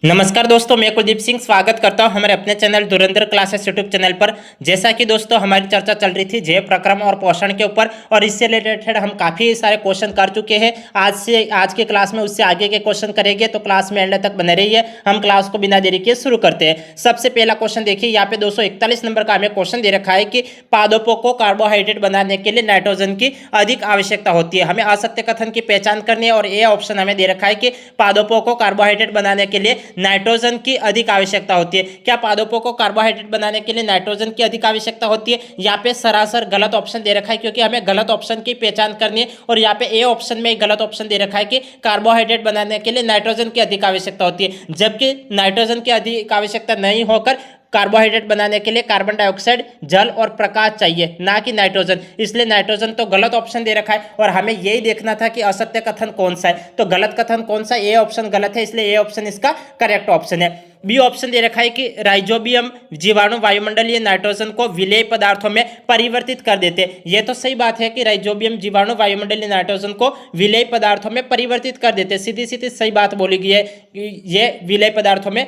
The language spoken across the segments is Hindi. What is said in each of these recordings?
नमस्कार दोस्तों, मैं कुलदीप सिंह स्वागत करता हूं हमारे अपने चैनल धुरंधर क्लासेस यूट्यूब चैनल पर। जैसा कि दोस्तों हमारी चर्चा चल रही थी जय प्रक्रम और पोषण के ऊपर, और इससे रिलेटेड हम काफ़ी सारे क्वेश्चन कर चुके हैं। आज के क्लास में उससे आगे के क्वेश्चन करेंगे, तो क्लास में एंड तक बने रहिए। हम क्लास को बिना देरी के शुरू करते हैं। सबसे पहला क्वेश्चन देखिए, यहाँ पे 241 नंबर का हमें क्वेश्चन दे रखा है कि पादपों को कार्बोहाइड्रेट बनाने के लिए नाइट्रोजन की अधिक आवश्यकता होती है। हमें असत्य कथन की पहचान करनी है, और ये ऑप्शन हमें दे रखा है कि पादपों को कार्बोहाइड्रेट बनाने के लिए नाइट्रोजन की अधिक आवश्यकता होती है। क्या पादपों को कार्बोहाइड्रेट बनाने के लिए नाइट्रोजन की अधिक आवश्यकता होती है? यहाँ पे सरासर गलत ऑप्शन दे रखा है, क्योंकि हमें गलत ऑप्शन की पहचान करनी है। और यहाँ पे ए ऑप्शन में गलत ऑप्शन दे रखा है कि कार्बोहाइड्रेट बनाने के लिए नाइट्रोजन की अधिक आवश्यकता होती है, जबकि नाइट्रोजन की अधिक आवश्यकता नहीं होकर कार्बोहाइड्रेट बनाने के लिए कार्बन डाइऑक्साइड, जल और प्रकाश चाहिए, ना कि नाइट्रोजन। इसलिए नाइट्रोजन तो गलत ऑप्शन दे रखा है, और हमें यही देखना था कि असत्य कथन कौन सा है। तो गलत कथन कौन सा? ए ऑप्शन गलत है, इसलिए ए ऑप्शन इसका करेक्ट ऑप्शन है। बी ऑप्शन दे रखा है कि राइजोबियम जीवाणु वायुमंडलीय नाइट्रोजन को विलेय पदार्थों में परिवर्तित कर देते हैं। यह तो सही बात है कि राइजोबियम जीवाणु वायुमंडलीय नाइट्रोजन को विलेय पदार्थों में परिवर्तित कर देते हैं। सीधी सीधी सही बात बोली गई है कि ये विलेय पदार्थों में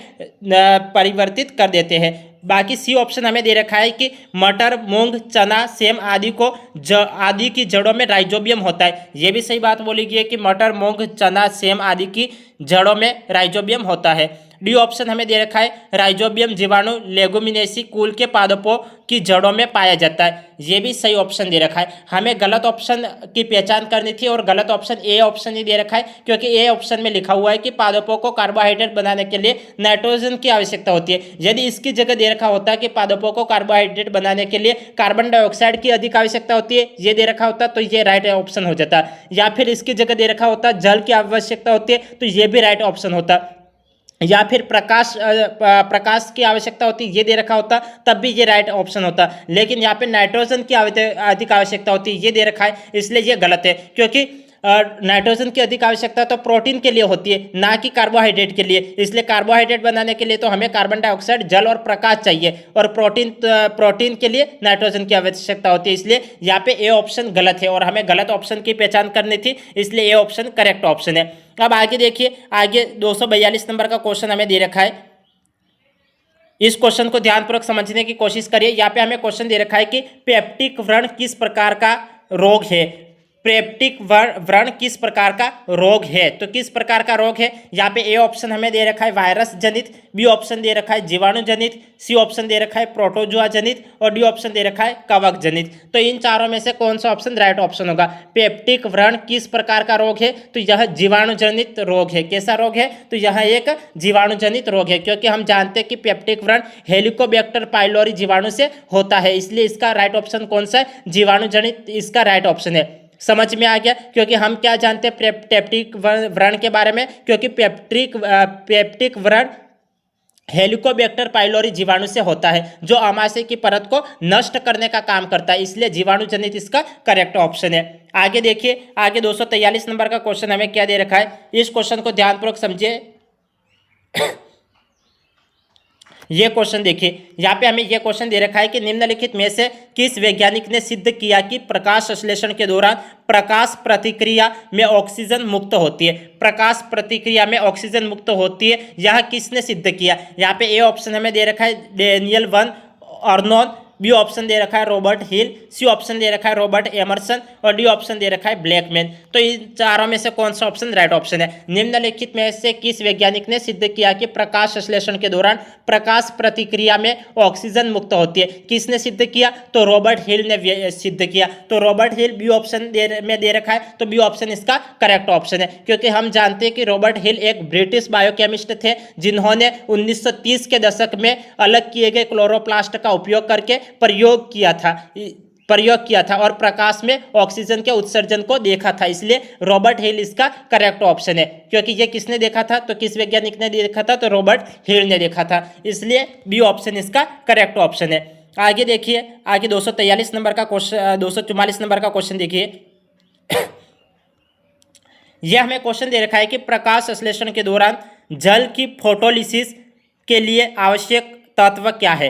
परिवर्तित कर देते हैं। बाकी सी ऑप्शन हमें दे रखा है कि मटर, मूंग, चना, सेम आदि की जड़ों में राइजोबियम होता है। यह भी सही बात बोली गई है कि मटर, मूंग, चना, सेम आदि की जड़ों में राइजोबियम होता है। डी ऑप्शन हमें दे रखा है राइजोबियम जीवाणु लेगुमिनेसी कुल के पादपों की जड़ों में पाया जाता है। ये भी सही ऑप्शन दे रखा है। हमें गलत ऑप्शन की पहचान करनी थी, और गलत ऑप्शन ए ऑप्शन ही दे रखा है, क्योंकि ए ऑप्शन में लिखा हुआ है कि पादपों को कार्बोहाइड्रेट बनाने के लिए नाइट्रोजन की आवश्यकता होती है। यदि इसकी जगह दे रखा होता कि पादपों को कार्बोहाइड्रेट बनाने के लिए कार्बन डाइऑक्साइड की अधिक आवश्यकता होती है, ये दे रखा होता तो ये राइट ऑप्शन हो जाता। या फिर इसकी जगह दे रखा होता जल की आवश्यकता होती है, तो ये भी राइट ऑप्शन होता। या फिर प्रकाश की आवश्यकता होती ये दे रखा होता, तब भी ये राइट ऑप्शन होता। लेकिन यहाँ पे नाइट्रोजन की अधिक आवश्यकता होती ये दे रखा है, इसलिए ये गलत है। क्योंकि नाइट्रोजन की अधिक आवश्यकता तो प्रोटीन के लिए होती है, ना कि कार्बोहाइड्रेट के लिए। इसलिए कार्बोहाइड्रेट बनाने के लिए तो हमें कार्बन डाइऑक्साइड, जल और प्रकाश चाहिए, और प्रोटीन के लिए नाइट्रोजन की आवश्यकता होती है। इसलिए यहाँ पे ए ऑप्शन गलत है, और हमें गलत ऑप्शन की पहचान करनी थी, इसलिए ए ऑप्शन करेक्ट ऑप्शन है। अब आगे देखिए, आगे 242 नंबर का क्वेश्चन हमें दे रखा है। इस क्वेश्चन को ध्यानपूर्वक समझने की कोशिश करिए। यहाँ पे हमें क्वेश्चन दे रखा है कि पेप्टिक व्रण किस प्रकार का रोग है? पेप्टिक व्रण किस प्रकार का रोग है? तो किस प्रकार का रोग है? यहाँ पे ए ऑप्शन हमें दे रखा है वायरस जनित, बी ऑप्शन दे रखा है जीवाणु जनित, सी ऑप्शन दे रखा है प्रोटोजुआ जनित, और डी ऑप्शन दे रखा है कवक जनित। तो इन चारों में से कौन सा ऑप्शन राइट ऑप्शन होगा? पेप्टिक व्रण किस प्रकार का रोग है? तो यह जीवाणु जनित रोग है। कैसा रोग है? तो यह एक जीवाणु जनित रोग है, क्योंकि हम जानते हैं कि पेप्टिक व्रण हेलिकोबैक्टर पाइलोरी जीवाणु से होता है। इसलिए इसका राइट ऑप्शन कौन सा है? जीवाणु जनित इसका राइट ऑप्शन है। समझ में आ गया? क्योंकि हम क्या जानते हैं पेप्टिक व्रण के बारे में? क्योंकि पेप्टिक व्रण हेलिकोबैक्टर पाइलोरी जीवाणु से होता है, जो आमाशय की परत को नष्ट करने का काम करता है। इसलिए जीवाणु जनित इसका करेक्ट ऑप्शन है। आगे देखिए, आगे 243 नंबर का क्वेश्चन हमें क्या दे रखा है, इस क्वेश्चन को ध्यानपूर्वक समझिए। ये क्वेश्चन देखिए, यहाँ पे हमें ये क्वेश्चन दे रखा है कि निम्नलिखित में से किस वैज्ञानिक ने सिद्ध किया कि प्रकाश संश्लेषण के दौरान प्रकाश प्रतिक्रिया में ऑक्सीजन मुक्त होती है? प्रकाश प्रतिक्रिया में ऑक्सीजन मुक्त होती है, यह किसने सिद्ध किया? यहाँ पे ए ऑप्शन हमें दे रखा है डेनियल वन अर्नोन, बी ऑप्शन दे रखा है रॉबर्ट हिल, सी ऑप्शन दे रखा है रॉबर्ट एमरसन, और डी ऑप्शन दे रखा है ब्लैकमैन। तो इन चारों में से कौन सा ऑप्शन राइट ऑप्शन है? निम्नलिखित में से किस वैज्ञानिक ने सिद्ध किया कि प्रकाश संश्लेषण के दौरान प्रकाश प्रतिक्रिया में ऑक्सीजन मुक्त होती है? किसने सिद्ध किया? तो रॉबर्ट हिल ने सिद्ध किया। तो रॉबर्ट हिल बी ऑप्शन में दे रखा है, तो बी ऑप्शन इसका करेक्ट ऑप्शन है। क्योंकि हम जानते हैं कि रॉबर्ट हिल एक ब्रिटिश बायोकेमिस्ट थे, जिन्होंने 1930 के दशक में अलग किए गए क्लोरोप्लास्ट का उपयोग करके प्रयोग किया था और प्रकाश में ऑक्सीजन के उत्सर्जन को देखा था। इसलिए रॉबर्ट हिल इसका करेक्ट ऑप्शन है। क्योंकि ये किसने देखा था? तो किस वैज्ञानिक ने देखा था? तो रॉबर्ट हिल ने देखा था। इसलिए बी ऑप्शन इसका करेक्ट ऑप्शन है। आगे देखिए, आगे 243 नंबर का क्वेश्चन, 244 नंबर का क्वेश्चन देखिए। यह हमें क्वेश्चन दे रखा है कि प्रकाश संश्लेषण के दौरान जल की फोटोलिसिस के लिए आवश्यक तत्व क्या है?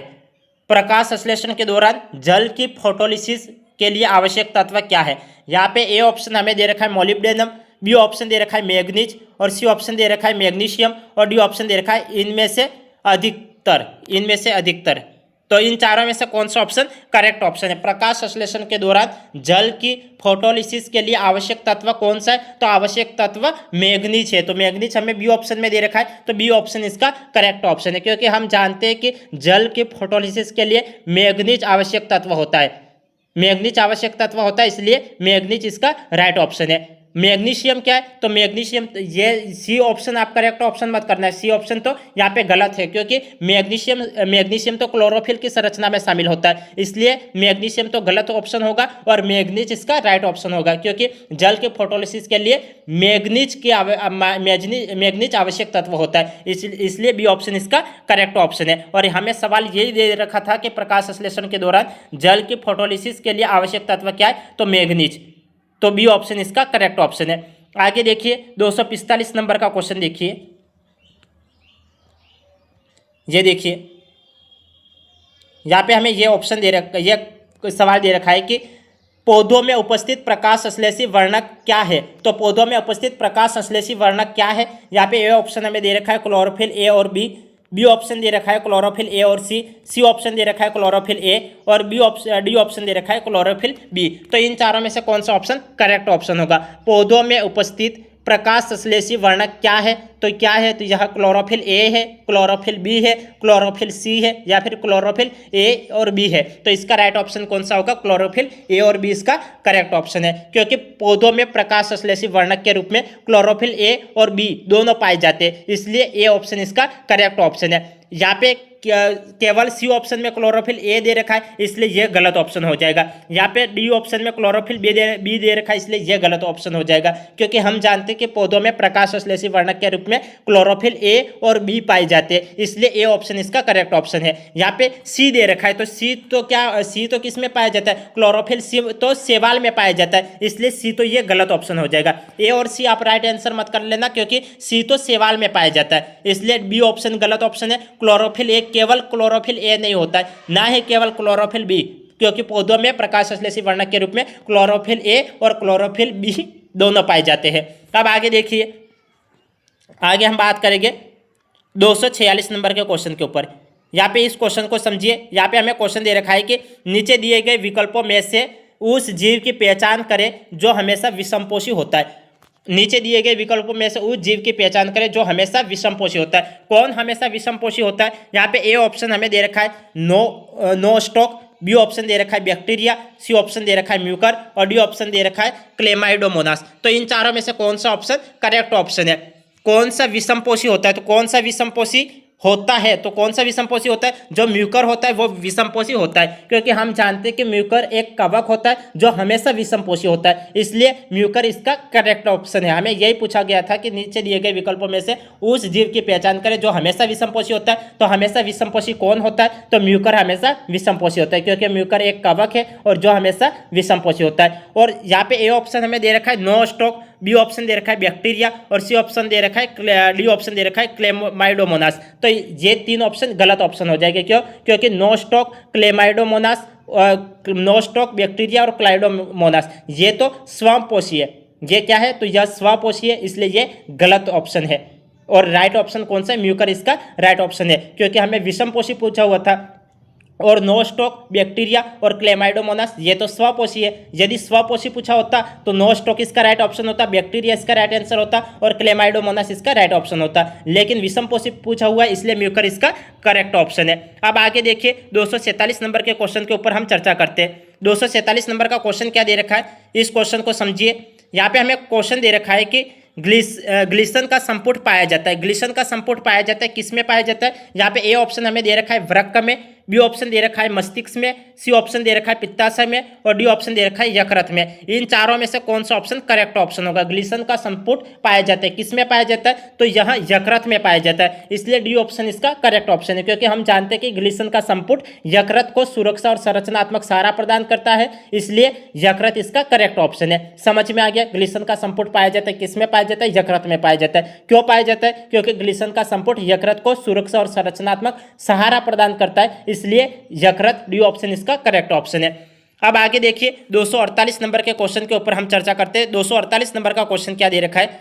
प्रकाश संश्लेषण के दौरान जल की फोटोलिसिस के लिए आवश्यक तत्व क्या है? यहाँ पे ए ऑप्शन हमें दे रखा है मोलिब्डेनम, बी ऑप्शन दे रखा है मैग्नीज, और सी ऑप्शन दे रखा है मैग्नीशियम, और डी ऑप्शन दे रखा है इनमें से अधिकतर। तो इन चारों में से कौन सा ऑप्शन करेक्ट ऑप्शन है? प्रकाश संश्लेषण के दौरान जल की फोटोलिसिस के लिए आवश्यक तत्व कौन सा है? तो आवश्यक तत्व मैग्नीज है। तो मैग्नीज हमें बी ऑप्शन में दे रखा है, तो बी ऑप्शन इसका करेक्ट ऑप्शन है, क्योंकि हम जानते हैं कि जल की फोटोलिसिस के लिए मैग्नीज आवश्यक तत्व होता है, इसलिए मैग्नीज इसका राइट ऑप्शन है। मैग्नीशियम क्या है? तो मैग्नीशियम, ये सी ऑप्शन आप करेक्ट ऑप्शन मत करना है, सी ऑप्शन तो यहाँ पे गलत है, क्योंकि मैग्नीशियम तो क्लोरोफिल की संरचना में शामिल होता है, इसलिए मैग्नीशियम तो गलत ऑप्शन होगा और मैग्नीज इसका राइट ऑप्शन होगा, क्योंकि जल के फोटोलिसिस के लिए मैग्नीज आवश्यक तत्व होता है, इसलिए बी ऑप्शन इसका करेक्ट ऑप्शन है। और हमें सवाल यही दे रखा था कि प्रकाश संश्लेषण के दौरान जल की फोटोलिसिस के लिए आवश्यक तत्व क्या है? तो मैग्नीज, तो बी ऑप्शन इसका करेक्ट ऑप्शन है। आगे देखिए 245 नंबर का क्वेश्चन देखिए, ये देखिए यहाँ पे हमें ये ऑप्शन दे रखा, ये सवाल दे रखा है कि पौधों में उपस्थित प्रकाश संश्लेषी वर्णक क्या है? तो पौधों में उपस्थित प्रकाश संश्लेषी वर्णक क्या है? यहाँ पे ए ऑप्शन हमें दे रखा है क्लोरोफिल ए और बी ऑप्शन दे रखा है क्लोरोफिल ए और सी ऑप्शन दे रखा है क्लोरोफिल ए, और डी ऑप्शन दे रखा है क्लोरोफिल बी। तो इन चारों में से कौन सा ऑप्शन करेक्ट ऑप्शन होगा? पौधों में उपस्थित प्रकाश संश्लेषी वर्णक क्या है? तो क्या है? तो यह क्लोरोफिल ए है, क्लोरोफिल बी है, क्लोरोफिल सी है, या फिर क्लोरोफिल ए और बी है। तो इसका राइट ऑप्शन कौन सा होगा? क्लोरोफिल ए और बी इसका करेक्ट ऑप्शन है, क्योंकि पौधों में प्रकाश संश्लेषी वर्णक के रूप में क्लोरोफिल ए और बी दोनों पाए जाते हैं, इसलिए ए ऑप्शन इसका करेक्ट ऑप्शन है। यहाँ पे केवल सी ऑप्शन में क्लोरोफिल ए दे रखा है, इसलिए यह गलत ऑप्शन हो जाएगा। यहाँ पे डी ऑप्शन में क्लोरोफिल बी दे रखा है, इसलिए यह गलत ऑप्शन हो जाएगा, क्योंकि हम जानते हैं कि पौधों में प्रकाश संश्लेषी वर्णक के रूप में क्लोरोफिल ए और बी पाए जाते हैं, इसलिए ए ऑप्शन इसका करेक्ट ऑप्शन है। यहाँ पे सी दे रखा है, तो सी तो किस में पाया जाता है? क्लोरोफिल सी तो शैवाल में पाया जाता है, इसलिए सी तो ये गलत ऑप्शन हो जाएगा। ए और सी आप राइट आंसर मत कर लेना, क्योंकि सी तो शैवाल में पाया जाता है, इसलिए बी ऑप्शन गलत ऑप्शन है। क्लोरोफिल ए केवल क्लोरोफिल ए नहीं होता है, ना ही केवल क्लोरोफिल बी, क्योंकि पौधों में प्रकाश संश्लेषी वर्णक के रूप में क्लोरोफिल ए और क्लोरोफिल बी दोनों पाए जाते हैं। अब आगे देखिए, आगे हम बात करेंगे 246 नंबर के क्वेश्चन के ऊपर। यहाँ पे इस क्वेश्चन को समझिए। यहाँ पे हमें क्वेश्चन दे रखा है कि नीचे दिए गए विकल्पों में से उस जीव की पहचान करें जो हमेशा विषमपोषी होता है। नीचे दिए गए विकल्पों में से उस जीव की पहचान करें जो हमेशा विषमपोषी होता है। कौन हमेशा विषमपोषी होता है? यहाँ पे ए ऑप्शन हमें दे रखा है नो स्टॉक, बी ऑप्शन दे रखा है बैक्टीरिया, सी ऑप्शन दे रखा है म्यूकर, और डी ऑप्शन दे रखा है क्लेमाइडोमोनास। तो इन चारों में से कौन सा ऑप्शन करेक्ट ऑप्शन है? कौन सा विषमपोषी होता है? तो कौन सा विषमपोषी होता है? तो कौन सा विषमपोषी होता है? जो म्यूकर होता है वो विषमपोषी होता है, क्योंकि हम जानते हैं कि म्यूकर एक कवक होता है जो हमेशा विषमपोषी होता है, इसलिए म्यूकर इसका करेक्ट ऑप्शन है। हमें यही पूछा गया था कि नीचे दिए गए विकल्पों में से उस जीव की पहचान करें जो हमेशा विषमपोषी होता है। तो हमेशा विषमपोषी कौन होता है? तो म्यूकर हमेशा विषमपोषी होता है, क्योंकि म्यूकर एक कवक है और जो हमेशा विषमपोषी होता है। और यहाँ पे ए ऑप्शन हमें दे रखा है नो स्टॉक, बी ऑप्शन दे रखा है बैक्टीरिया, और सी ऑप्शन दे रखा है डी ऑप्शन दे रखा है क्लेमाइडोमोनास। तो ये तीन ऑप्शन गलत ऑप्शन हो जाएंगे। क्यों? क्योंकि Nostoc, Chlamydomonas, Nostoc bacteria और क्लाइडोमोनास ये तो स्वयंपोषी है। ये क्या है? तो यह स्वयंपोषी है, इसलिए ये गलत ऑप्शन है। और राइट ऑप्शन कौन सा है? म्यूकर इसका राइट ऑप्शन है, क्योंकि हमें विषमपोषी पूछा हुआ था, और नो स्टॉक, बैक्टीरिया और क्लेमाइडोमोनास ये तो स्वपोषी है। यदि स्वपोषी पूछा होता तो नो स्टॉक इसका राइट ऑप्शन होता, बैक्टीरिया इसका राइट आंसर होता, और क्लेमाइडोमोनास इसका राइट ऑप्शन होता। लेकिन विषमपोषी पूछा हुआ है, इसलिए म्यूकर इसका करेक्ट ऑप्शन है। अब आगे देखिए 247 नंबर के क्वेश्चन के ऊपर हम चर्चा करते हैं। 247 नंबर का क्वेश्चन क्या दे रखा है, इस क्वेश्चन को समझिए। यहाँ पे हमें क्वेश्चन दे रखा है कि ग्लिसन का संपुट पाया जाता है। ग्लिसन का संपुट पाया जाता है किस में पाया जाता है? यहाँ पे ए ऑप्शन हमें दे रखा है वृक्क में, बी ऑप्शन दे रखा है मस्तिष्क में, सी ऑप्शन दे रखा है पित्ताशय में, और डी ऑप्शन दे रखा है यकृत में। इन चारों में से कौन सा ऑप्शन करेक्ट ऑप्शन होगा? ग्लिसन का संपुट पाया जाता है किस में पाया जाता है? तो यहाँ यकृत में पाया जाता है, इसलिए डी ऑप्शन इसका करेक्ट ऑप्शन है, क्योंकि हम जानते हैं कि ग्लिसन का संपुट यकृत को सुरक्षा और संरचनात्मक सहारा प्रदान करता है, इसलिए यकृत इसका करेक्ट ऑप्शन है। समझ में आ गया? ग्लिसन का संपुट पाया जाता है किस में पाया जाता है? यकृत में पाया जाता है। क्यों पाया जाता है? क्योंकि ग्लिसन का संपुट यकृत को सुरक्षा और संरचनात्मक सहारा प्रदान करता है, इसलिए यकृत डी ऑप्शन इसका करेक्ट ऑप्शन है। अब आगे देखिए 248 नंबर के क्वेश्चन के ऊपर हम चर्चा करते हैं। 248 नंबर का क्वेश्चन क्या दे रखा है,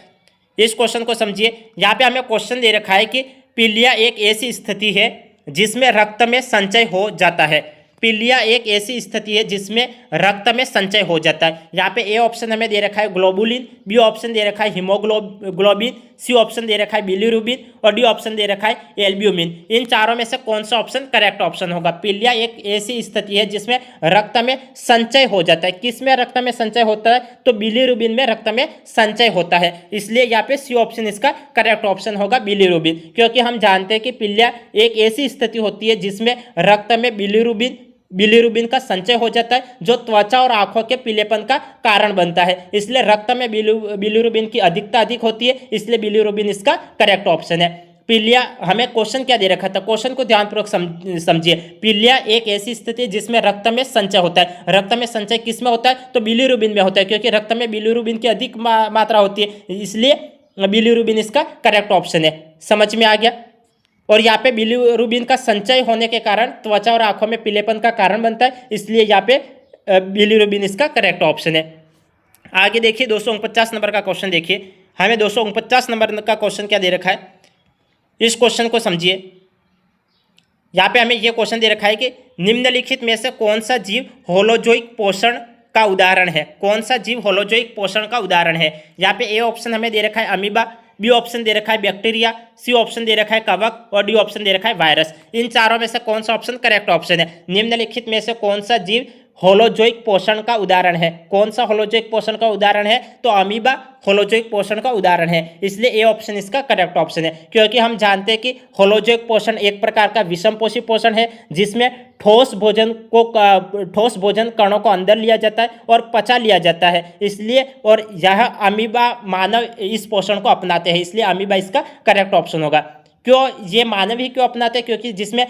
इस क्वेश्चन को समझिए। यहाँ पे हमें क्वेश्चन दे रखा है कि पीलिया एक ऐसी स्थिति है जिसमें रक्त में संचय हो जाता है। पीलिया एक ऐसी स्थिति है जिसमें रक्त में संचय हो जाता है। यहाँ पे ए ऑप्शन हमें दे रखा है ग्लोबुलिन, बी ऑप्शन दे रखा है हीमोग्लोबिन, सी ऑप्शन दे रखा है बिलीरुबिन और डी ऑप्शन दे रखा है एल्ब्यूमिन। इन चारों में से कौन सा ऑप्शन करेक्ट ऑप्शन होगा? पीलिया एक ऐसी स्थिति है जिसमें रक्त में संचय हो जाता है। किस में रक्त में संचय होता है? तो बिलीरुबिन में रक्त में संचय होता है, इसलिए यहाँ पे सी ऑप्शन इसका करेक्ट ऑप्शन होगा, बिलीरुबिन। क्योंकि हम जानते हैं कि पीलिया एक ऐसी स्थिति होती है जिसमें रक्त में बिलीरुबिन का संचय हो जाता है, जो त्वचा और आंखों के पीलेपन का कारण बनता है। इसलिए रक्त में बिलीरुबिन की अधिकता अधिक होती है, इसलिए बिलीरुबिन इसका करेक्ट ऑप्शन है। पीलिया, हमें क्वेश्चन क्या दे रखा था, क्वेश्चन को ध्यानपूर्वक समझिए। पीलिया एक ऐसी स्थिति है जिसमें रक्त में संचय होता है। रक्त में संचय किस में होता है? तो बिलीरुबिन में होता है, क्योंकि रक्त में बिलीरुबिन की अधिक मात्रा होती है, इसलिए बिलीरुबिन इसका करेक्ट ऑप्शन है। समझ में आ गया? और यहाँ पे बिलीरुबिन का संचय होने के कारण त्वचा और आंखों में पीलेपन का कारण बनता है, इसलिए यहाँ पे बिलीरुबिन इसका करेक्ट ऑप्शन है। आगे देखिए 249 नंबर का क्वेश्चन देखिए। हमें 249 नंबर का क्वेश्चन क्या दे रखा है, इस क्वेश्चन को समझिए। यहाँ पे हमें यह क्वेश्चन दे रखा है कि निम्नलिखित में से कौन सा जीव होलोजोइक पोषण का उदाहरण है? कौन सा जीव होलोजोइक पोषण का उदाहरण है? यहाँ पे ए ऑप्शन हमें दे रखा है अमीबा, बी ऑप्शन दे रखा है बैक्टीरिया, सी ऑप्शन दे रखा है कवक और डी ऑप्शन दे रखा है वायरस। इन चारों में से कौन सा ऑप्शन करेक्ट ऑप्शन है? निम्नलिखित में से कौन सा जीव होलोजोइक पोषण का उदाहरण है? कौन सा होलोजोइक पोषण का उदाहरण है? तो अमीबा होलोजोइक पोषण का उदाहरण है, इसलिए ए ऑप्शन इसका करेक्ट ऑप्शन है। क्योंकि हम जानते हैं कि होलोजोइक पोषण एक प्रकार का विषमपोषी पोषण है, जिसमें ठोस भोजन कणों को अंदर लिया जाता है और पचा लिया जाता है, इसलिए और यह अमीबा मानव इस पोषण को अपनाते हैं, इसलिए अमीबा इसका करेक्ट ऑप्शन होगा। क्यों ये मानव ही क्यों अपनाते हैं? क्योंकि जिसमें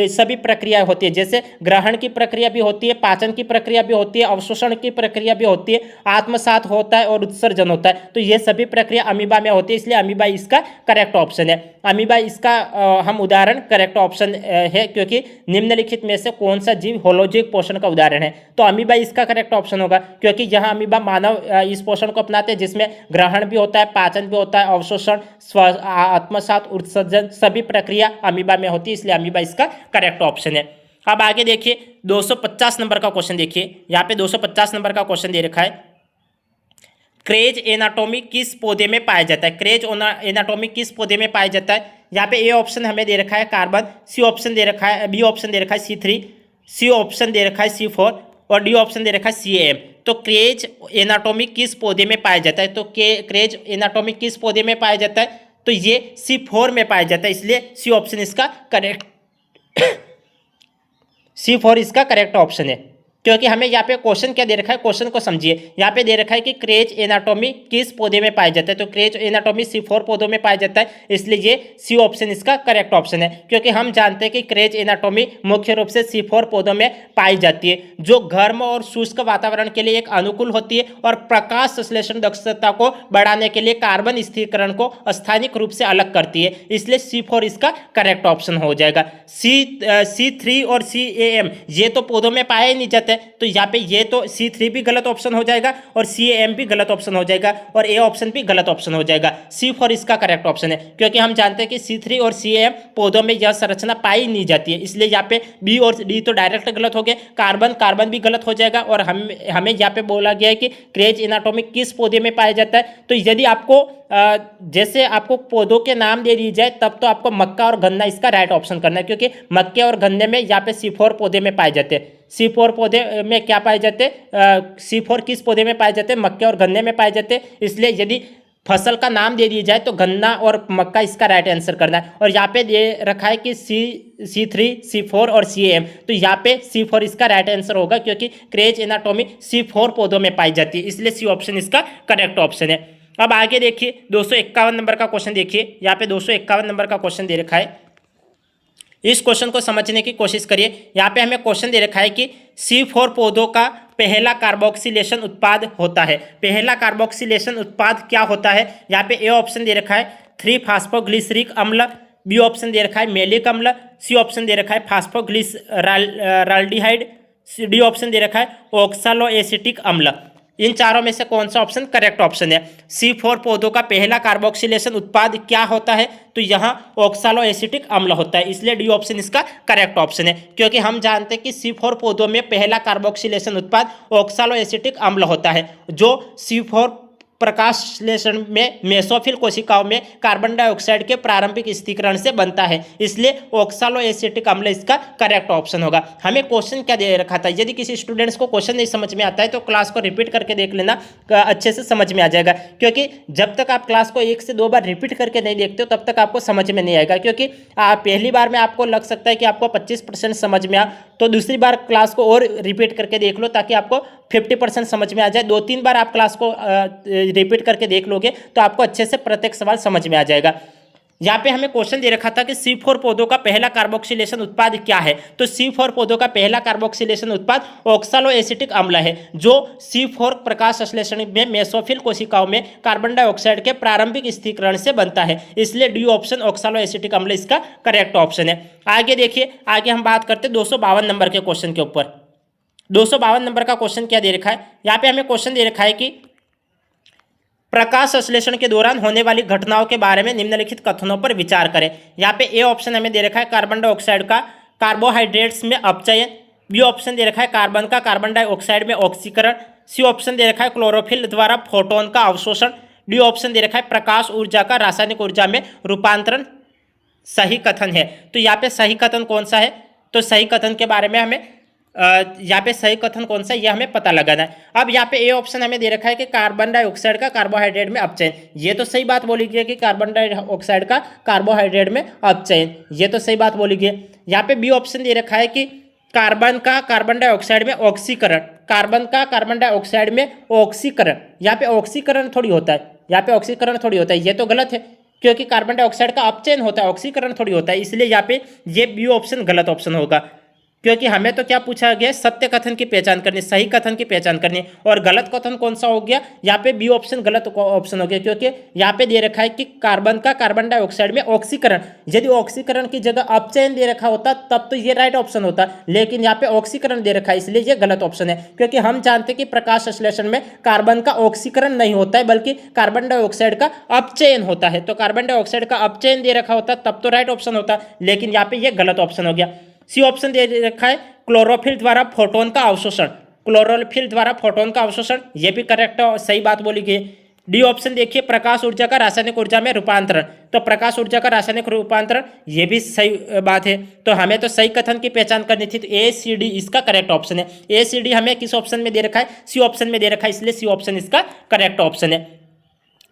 सभी प्रक्रिया होती है, जैसे ग्रहण की प्रक्रिया भी होती है, पाचन की प्रक्रिया भी होती है, अवशोषण की प्रक्रिया भी होती है, आत्मसात होता है और उत्सर्जन होता है, तो ये सभी प्रक्रिया अमीबा में होती है, इसलिए अमीबा इसका करेक्ट ऑप्शन है। अमीबा इसका हम उदाहरण करेक्ट ऑप्शन है, क्योंकि निम्नलिखित में से कौन सा जीव होलोजोइक पोषण का उदाहरण है? तो अमीबा इसका करेक्ट ऑप्शन होगा, क्योंकि यहाँ अमीबा मानव इस पोषण को अपनाते हैं, जिसमें ग्रहण भी होता है, पाचन भी होता है, अवशोषण, आत्मसात, उत्सर्जन सभी प्रक्रिया अमीबा में होती है, इसलिए अमीबा इसका करेक्ट ऑप्शन है। अब आगे देखिए 250 नंबर का क्वेश्चन देखिए। यहाँ पे 250 नंबर का क्वेश्चन दे रखा है, क्रेज एनाटोमी किस पौधे में पाया जाता है? क्रेज एनाटोमी किस पौधे में पाया जाता है? यहाँ पे ए ऑप्शन हमें दे रखा है कार्बन, सी ऑप्शन दे रखा है, बी ऑप्शन दे रखा है C3, सी ऑप्शन दे रखा है C4 और डी ऑप्शन दे रखा है CAM। तो क्रेज एनाटोमी किस पौधे में पाया जाता है? तो क्रेज एनाटोमी किस पौधे में पाया जाता है? तो ये C4 में पाया जाता है, इसलिए सी ऑप्शन इसका करेक्ट C4 इसका करेक्ट ऑप्शन है। क्योंकि हमें यहाँ पे क्वेश्चन क्या दे रखा है, क्वेश्चन को समझिए। यहाँ पे दे रखा है कि क्रेज एनाटोमी किस पौधे में पाया जाता है, तो क्रेज एनाटोमी C4 पौधों में पाया जाता है, इसलिए ये सी ऑप्शन इसका करेक्ट ऑप्शन है। क्योंकि हम जानते हैं कि क्रेज एनाटोमी मुख्य रूप से C4 पौधों में पाई जाती है, जो गर्म और शुष्क वातावरण के लिए एक अनुकूल होती है और प्रकाश संश्लेषण दक्षता को बढ़ाने के लिए कार्बन स्थिरीकरण को स्थानिक रूप से अलग करती है, इसलिए C4 इसका करेक्ट ऑप्शन हो जाएगा। C3 और CAM ये तो पौधों में पाए ही नहीं जाते, तो यहाँ पे ये तो C3 भी गलत ऑप्शन हो जाएगा और CAM भी गलत ऑप्शन हो जाएगा और ए ऑप्शन भी गलत ऑप्शन हो जाएगा। C4 इसका करेक्ट ऑप्शन है, क्योंकि हम जानते हैं कि C3 और CAM पौधों में यह संरचना पाई नहीं जाती है, इसलिए यहाँ पे B और D तो डायरेक्ट गलत हो गए। कार्बन भी गलत हो जाएगा और हमें यहाँ पे बोला गया है कि क्रेज एनाटोमी किस पौधे में पाया जाता है। तो यदि आपको जैसे आपको पौधों के नाम दे दी जाए, तब तो आपको मक्का और गन्ना इसका राइट ऑप्शन करना है, क्योंकि मक्के और गन्ने में यहाँ पे C4 पौधे में पाए जाते हैं। C4 पौधे में क्या पाए जाते हैं? C4 किस पौधे में पाए जाते हैं? मक्के और गन्ने में पाए जाते हैं, इसलिए यदि फसल का नाम दे दी जाए तो गन्ना और मक्का इसका राइट आंसर करना है। और यहाँ पे दे रखा है कि C3, C4 और CAM, तो यहाँ पे C4 इसका राइट आंसर होगा, क्योंकि क्रेज एनाटोमी C4 पौधों में पाई जाती है, इसलिए सी ऑप्शन इसका करेक्ट ऑप्शन है। अब आगे देखिए 251 नंबर का क्वेश्चन देखिए। यहाँ पे 251 नंबर का क्वेश्चन दे रखा है, इस क्वेश्चन को समझने की कोशिश करिए। यहाँ पे हमें क्वेश्चन दे रखा है कि C4 पौधों का पहला कार्बोक्सिलेशन उत्पाद होता है। पहला कार्बोक्सिलेशन उत्पाद क्या होता है? यहाँ पे ए ऑप्शन दे रखा है 3-फास्फोग्लिसरिक अम्ल, बी ऑप्शन दे रखा है मेलिक अम्ल, सी ऑप्शन दे रखा है फास्फोग्लिसराल्डिहाइड, डी ऑप्शन दे रखा है ऑक्सालोएसिटिक अम्ल। इन चारों में से कौन सा ऑप्शन करेक्ट ऑप्शन है? C4 पौधों का पहला कार्बोक्सिलेशन उत्पाद क्या होता है? तो यहाँ ऑक्सालोएसिटिक अम्ल होता है, इसलिए डी ऑप्शन इसका करेक्ट ऑप्शन है। क्योंकि हम जानते हैं कि C4 पौधों में पहला कार्बोक्सिलेशन उत्पाद ऑक्सालोएसिटिक अम्ल होता है, जो C4 प्रकाश संश्लेषण में मेसोफिल कोशिकाओं में कार्बन डाइऑक्साइड के प्रारंभिक स्थिरीकरण से बनता है, इसलिए ऑक्सालोएसिटिक अम्ल इसका करेक्ट ऑप्शन होगा। हमें क्वेश्चन क्या दे रखा था? यदि किसी स्टूडेंट्स को क्वेश्चन नहीं समझ में आता है तो क्लास को रिपीट करके देख लेना, अच्छे से समझ में आ जाएगा। क्योंकि जब तक आप क्लास को 1 से 2 बार रिपीट करके नहीं देखते हो तब तक आपको समझ में नहीं आएगा। क्योंकि पहली बार में आपको लग सकता है कि आपको 25% समझ में आ, तो दूसरी बार क्लास को और रिपीट करके देख लो ताकि आपको 50% समझ में आ जाए। 2-3 बार आप क्लास को रिपीट करके देख लोगे तो आपको अच्छे से प्रत्येक सवाल समझ में आ जाएगा। यहाँ पे हमें क्वेश्चन दे रखा था कि C4 पौधों का पहला कार्बोक्सिलेशन उत्पाद क्या है? तो C4 पौधों का पहला कार्बोक्सिलेशन उत्पाद ऑक्सालोएसिटिक अम्ल है, जो C4 प्रकाश संश्लेषण में मेसोफिल कोशिकाओं में कार्बन डाइऑक्साइड के प्रारंभिक स्थिरीकरण से बनता है, इसलिए डी ऑप्शन ऑक्सालोएसिटिक अम्ल इसका करेक्ट ऑप्शन है। आगे देखिए, आगे हम बात करते हैं 252 नंबर के क्वेश्चन के ऊपर। 252 नंबर का क्वेश्चन क्या दे रखा है? यहाँ पे हमें क्वेश्चन दे रखा है कि प्रकाश संश्लेषण के दौरान होने वाली घटनाओं के बारे में निम्नलिखित कथनों पर विचार करें। यहाँ पे ए ऑप्शन हमें दे रखा है कार्बन डाइऑक्साइड का कार्बोहाइड्रेट्स में अपचयन, बी ऑप्शन दे रखा है कार्बन का कार्बन डाइऑक्साइड में ऑक्सीकरण, सी ऑप्शन दे रखा है क्लोरोफिल द्वारा फोटोन का अवशोषण, डी ऑप्शन दे रखा है प्रकाश ऊर्जा का रासायनिक ऊर्जा में रूपांतरण सही कथन है। तो यहाँ पे सही कथन कौन सा है? तो सही कथन के बारे में हमें यहाँ पे सही कथन कौन सा है यह हमें पता लगाना है। अब यहाँ पे ए ऑप्शन हमें दे रखा है कि कार्बन डाइऑक्साइड का कार्बोहाइड्रेट में अपचयन, ये तो सही बात बोली गई है कि कार्बन डाइऑक्साइड का कार्बोहाइड्रेट में अपचयन, ये तो सही बात बोली गई है। यहाँ पे बी ऑप्शन दे रखा है कि कार्बन का कार्बन डाइऑक्साइड में ऑक्सीकरण, कार्बन का कार्बन डाइऑक्साइड में ऑक्सीकरण, यहाँ पे ऑक्सीकरण थोड़ी होता है, यहाँ पे ऑक्सीकरण थोड़ी होता है, ये तो गलत है क्योंकि कार्बन डाइऑक्साइड का अपचयन होता है, ऑक्सीकरण थोड़ी होता है, इसलिए यहाँ पे ये बी ऑप्शन गलत ऑप्शन होगा। क्योंकि हमें तो क्या पूछा गया? सत्य कथन की पहचान करनी, सही कथन की पहचान करनी, और गलत कथन कौन सा हो गया? यहाँ पे बी ऑप्शन गलत ऑप्शन हो गया, क्योंकि यहाँ पे दे रखा है कि कार्बन का कार्बन डाइऑक्साइड में ऑक्सीकरण, यदि ऑक्सीकरण की जगह अपचयन दे रखा होता तब तो ये राइट ऑप्शन होता, लेकिन यहाँ पे ऑक्सीकरण दे रखा है इसलिए ये गलत ऑप्शन है। क्योंकि हम जानते हैं कि प्रकाश संश्लेषण में कार्बन का ऑक्सीकरण नहीं होता है बल्कि कार्बन डाइऑक्साइड का अपचयन होता है, तो कार्बन डाइऑक्साइड का अपचयन दे रखा होता तब तो राइट ऑप्शन होता, लेकिन यहाँ पे ये गलत ऑप्शन हो गया। सी ऑप्शन दे रखा है क्लोरोफिल द्वारा फोटोन का अवशोषण, क्लोरोफिल द्वारा फोटोन का अवशोषण, ये भी करेक्ट है, सही बात बोली गई। डी ऑप्शन देखिए प्रकाश ऊर्जा का रासायनिक ऊर्जा में रूपांतरण, तो प्रकाश ऊर्जा का रासायनिक रूपांतरण, ये भी सही बात है। तो हमें तो सही कथन की पहचान करनी थी, तो ए सी डी इसका करेक्ट ऑप्शन है। ए सी डी हमें किस ऑप्शन में दे रखा है? सी ऑप्शन में दे रखा है, इसलिए सी ऑप्शन इसका करेक्ट ऑप्शन है।